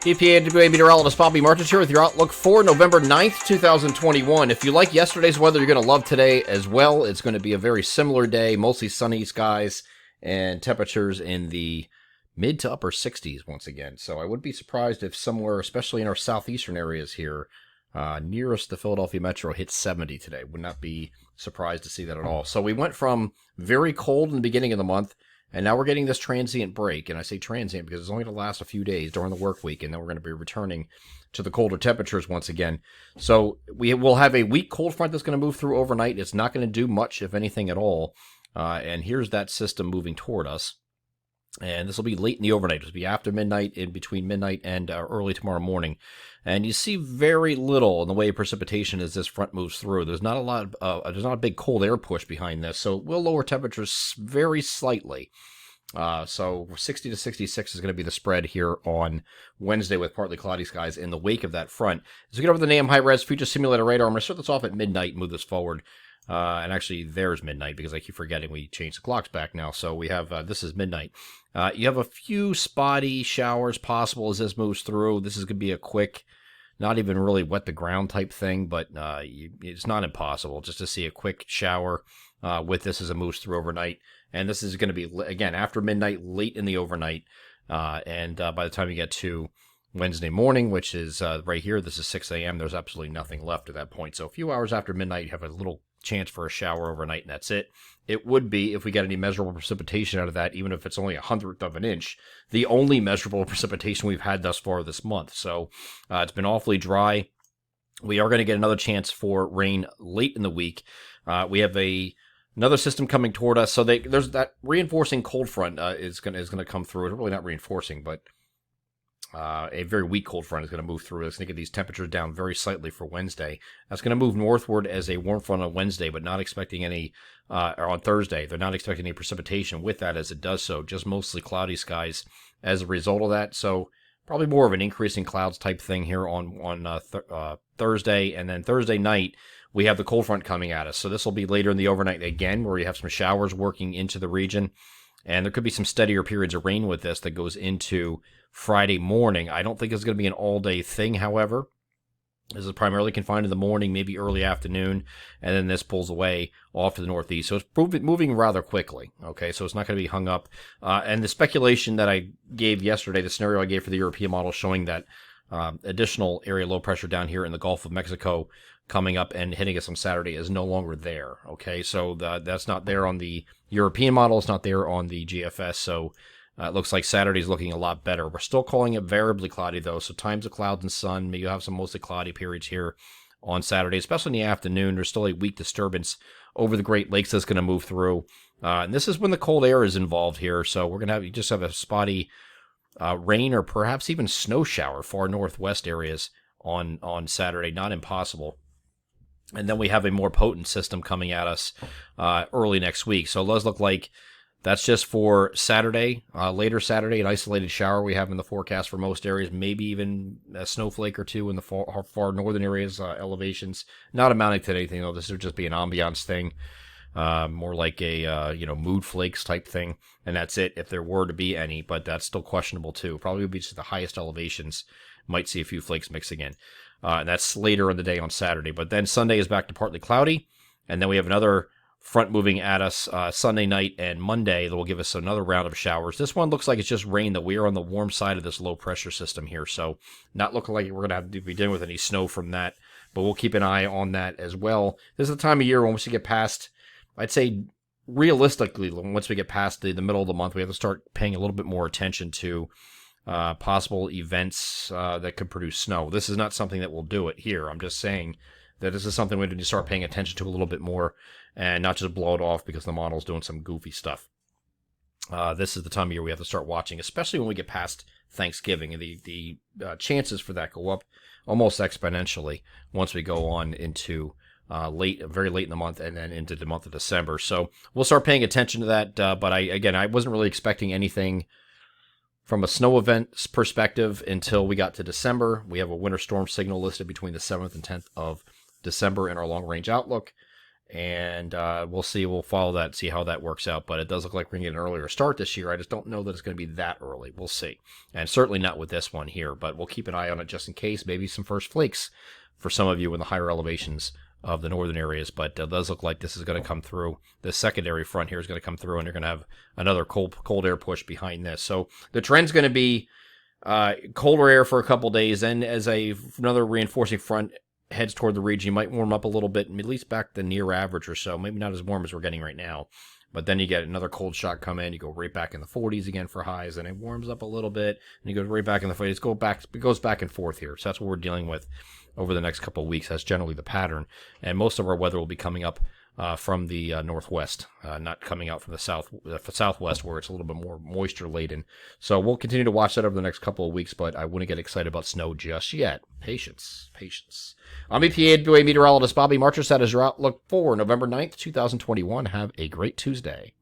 EPA meteorologist Bobby Martins here with your outlook for November 9th, 2021. If you like yesterday's weather, you're going to love today as well. It's going to be a very similar day, mostly sunny skies and temperatures in the mid to upper 60s once again. So I wouldn't be surprised if somewhere, especially in our southeastern areas here, nearest the Philadelphia metro, hits 70 today. Would not be surprised to see that at all. So we went from very cold in the beginning of the month, and now we're getting this transient break. And I say transient because it's only going to last a few days during the work week, and then we're going to be returning to the colder temperatures once again. So we will have a weak cold front that's going to move through overnight. It's not going to do much, if anything at all. And here's that system moving toward us. And this will be late in the overnight. This will be after midnight, in between midnight and early tomorrow morning. And you see very little in the way of precipitation as this front moves through. There's not a lot of, there's not a big cold air push behind this, so it will lower temperatures very slightly. So 60 to 66 is going to be the spread here on Wednesday with partly cloudy skies in the wake of that front. As we get over the NAM high-res future simulator radar, I'm going to start this off at midnight and move this forward. And actually, there's midnight because I keep forgetting we changed the clocks back now. So we have, this is midnight. You have a few spotty showers possible as this moves through. This is going to be a quick, not even really wet the ground type thing, but it's not impossible just to see a quick shower with this as it moves through overnight. And this is going to be, again, after midnight, late in the overnight. And by the time you get to Wednesday morning, which is right here, this is 6 a.m., there's absolutely nothing left at that point. So a few hours after midnight, you have a little chance for a shower overnight, and that's it. It would be, if we get any measurable precipitation out of that, even if it's only 1/100th of an inch, the only measurable precipitation we've had thus far this month. So it's been awfully dry. We are going to get another chance for rain late in the week. We have another system coming toward us, so there's that reinforcing cold front is going to come through. It's really not reinforcing, but a very weak cold front is going to move through. It's going to get these temperatures down very slightly for Wednesday. That's going to move northward as a warm front on Wednesday, but not expecting any, or on Thursday. They're not expecting any precipitation with that as it does so, just mostly cloudy skies as a result of that. So probably more of an increasing clouds type thing here on Thursday. And then Thursday night, we have the cold front coming at us. So this will be later in the overnight again, where you have some showers working into the region. And there could be some steadier periods of rain with this that goes into Friday morning. I don't think it's going to be an all-day thing, however. This is primarily confined to the morning, maybe early afternoon, and then this pulls away off to the northeast. So it's moving rather quickly, okay? So it's not going to be hung up. And the speculation that I gave yesterday, the scenario I gave for the European model showing that additional area low pressure down here in the Gulf of Mexico coming up and hitting us on Saturday is no longer there, okay? So that's not there on the European model. It's not there on the GFS, so it looks like Saturday's looking a lot better. We're still calling it variably cloudy, though, so times of clouds and sun. Maybe you'll have some mostly cloudy periods here on Saturday, especially in the afternoon. There's still a weak disturbance over the Great Lakes that's going to move through. And this is when the cold air is involved here, so we're going to just have a spotty rain or perhaps even snow shower far northwest areas on Saturday. Not impossible. And then we have a more potent system coming at us early next week. So it does look like that's just for Saturday, later Saturday, an isolated shower we have in the forecast for most areas, maybe even a snowflake or two in the far northern areas, elevations. Not amounting to anything, though. This would just be an ambiance thing, more like a mood flakes type thing, and that's it if there were to be any, but that's still questionable too. Probably would be just the highest elevations. Might see a few flakes mixing in. And that's later in the day on Saturday. But then Sunday is back to partly cloudy. And then we have another front moving at us Sunday night and Monday that will give us another round of showers. This one looks like it's just rain, that we are on the warm side of this low pressure system here. So not looking like we're going to have to be dealing with any snow from that. But we'll keep an eye on that as well. This is the time of year when once you get past, I'd say realistically, once we get past the middle of the month, we have to start paying a little bit more attention to possible events that could produce snow. This is not something that will do it here. I'm just saying that this is something we need to start paying attention to a little bit more and not just blow it off because the model's doing some goofy stuff. This is the time of year we have to start watching, especially when we get past Thanksgiving. The chances for that go up almost exponentially once we go on into very late in the month and then into the month of December. So we'll start paying attention to that. But I wasn't really expecting anything from a snow event perspective until we got to December. We have a winter storm signal listed between the 7th and 10th of December in our long-range outlook. And we'll see. We'll follow that, see how that works out. But it does look like we're going to get an earlier start this year. I just don't know that it's going to be that early. We'll see. And certainly not with this one here, but we'll keep an eye on it just in case. Maybe some first flakes for some of you in the higher elevations of the northern areas. But it does look like this is going to come through. The secondary front here is going to come through, and you're going to have another cold air push behind this. So the trend's going to be colder air for a couple days. Then as another reinforcing front heads toward the region, you might warm up a little bit, at least back to near average or so. Maybe not as warm as we're getting right now. But then you get another cold shock come in. You go right back in the 40s again for highs, and it warms up a little bit, and you go right back in the 40s. It goes back and forth here. So that's what we're dealing with over the next couple of weeks. That's generally the pattern. And most of our weather will be coming up from the northwest, not coming out from the southwest, where it's a little bit more moisture laden. So we'll continue to watch that over the next couple of weeks, but I wouldn't get excited about snow just yet. Patience. I'm EPAWA meteorologist Bobby Marchers. That is your outlook for November 9th, 2021. Have a great Tuesday.